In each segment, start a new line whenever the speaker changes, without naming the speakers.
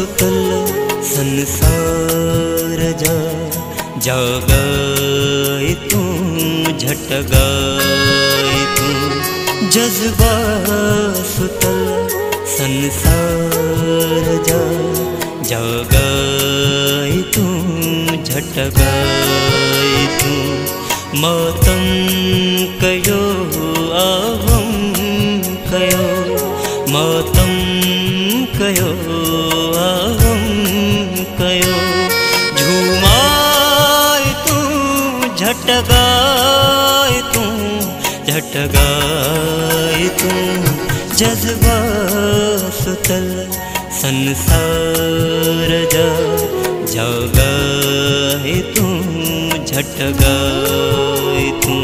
सुतल संसार जा जागाए तू झटगाए तू जज्बा सुतल संसार जा जागाए तू झटगाए तू मातम कयो आवम कयो मातम कयो आवम कयो झूमाए तू झटगाए तू झटगाए तू जज्बा सुतल संसार जा जागाए तू झटगाए तू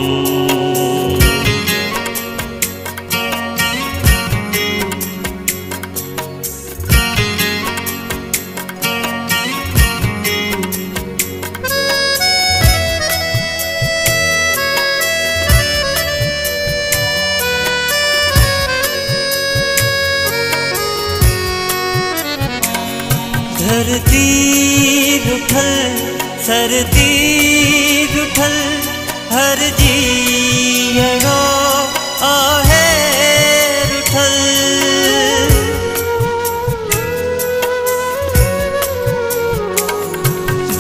धरती रुठल सरती रुठल हर जीअड़ो आहे रुठल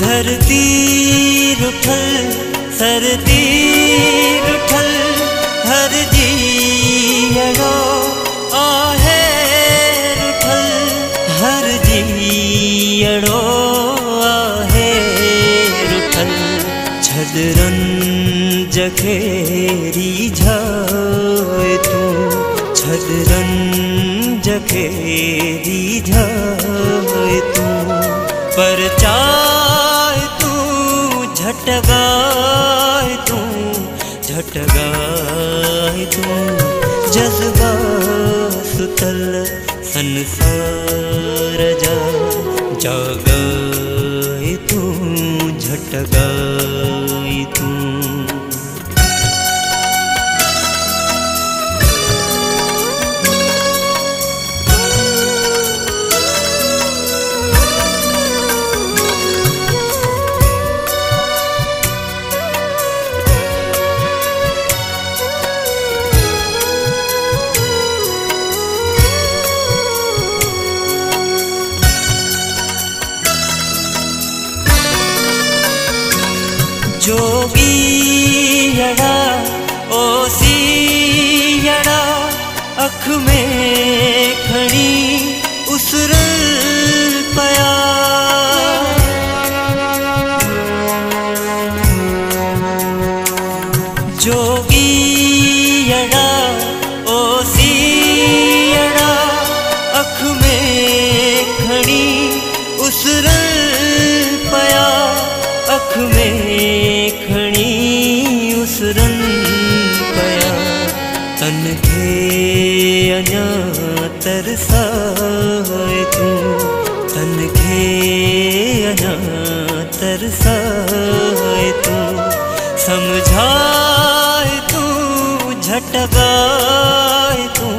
धरती रुठल सरती रुठल हर जीअड़ो आहे रुठल हर जीअड़ो आहे रुठल छदरन जखेरी जाए तू छदरन जखेरी जाए तू पर चाहे तू झटगाए तू झटगाए तू जज्बा सुतल संसार जा जागाए तू झटगाए तू जोगीअड़ा ओसीअड़ा अख में खड़ी उसरल पया जोगीअड़ा ओसीअड़ा अख में खड़ी उसरल पया अख में खड़ी उसरन पया तन खे अञा तरसाए तू तन खे अञा तरसाए तू समझाए तू झटगाए तू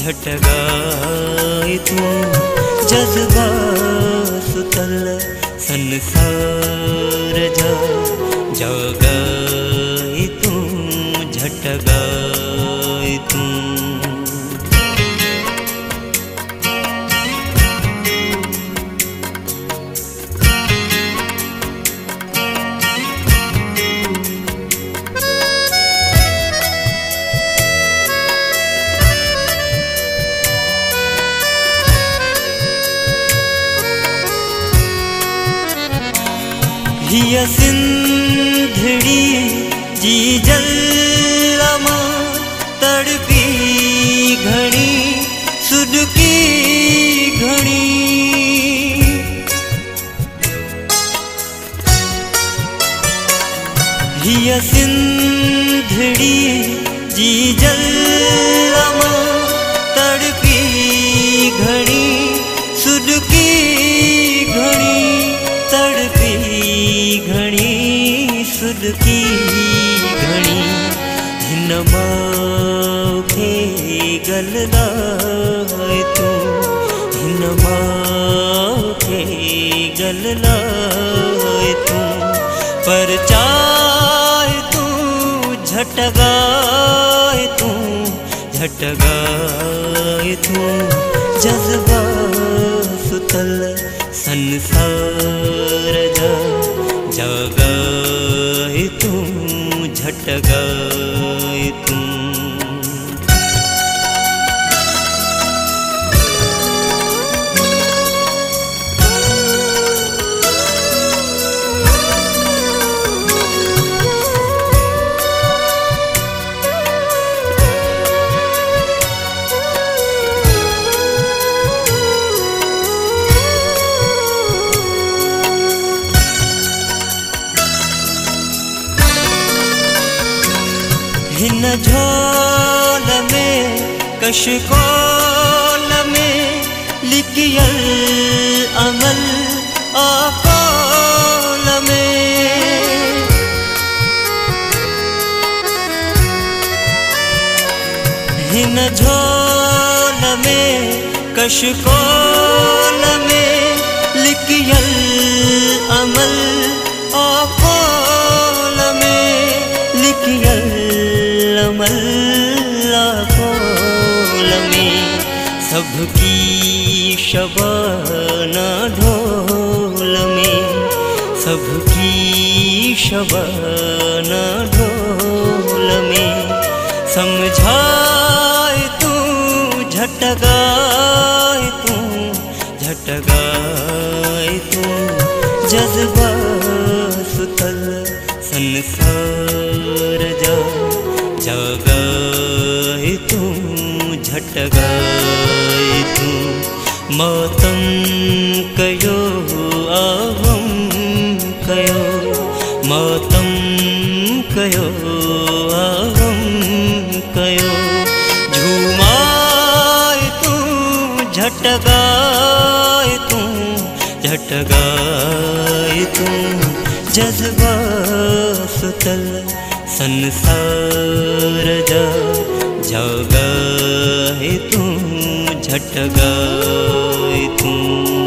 झटगाए तू जज्बा सुतल संसार जा जागाए तू झटगाए तू हिय सिंधड़ी जी जलमा तड़पी घड़ी सुडकी घड़ी हिय सिंधड़ी जी जलमा तड़पी घड़ी सुडकी घड़ी तड़पी घड़ी सुडकी घड़ी हिन मां खे गलदाए तू हिन मां जल लाए तू, पर चाय तू झटगाए तू, झटगाए तू। जज्बा सुतल संसार जा जगाए तू, झटगाए तू। हिन झोल में कशकोल में लिखियल अमल आकोल में। हिन झोल में कशकोल में लिखियल अमल आकोल में, लिखियल मल्ला कोल में। सबकी शबाना ढोल में, सबकी शबाना ढोल में। समझाए तू झटगाए तू, झटगाए तू। जज्बा सुतल संसार जा जगाए तू, झटगाए तू। मातम कयो आवम कयो, मातम कयो आवम कयो। झूमाए तू झटगाए तू, झटगाए तू। जज्बा सुतल संसार जा जगाए तू, झटगाए तू।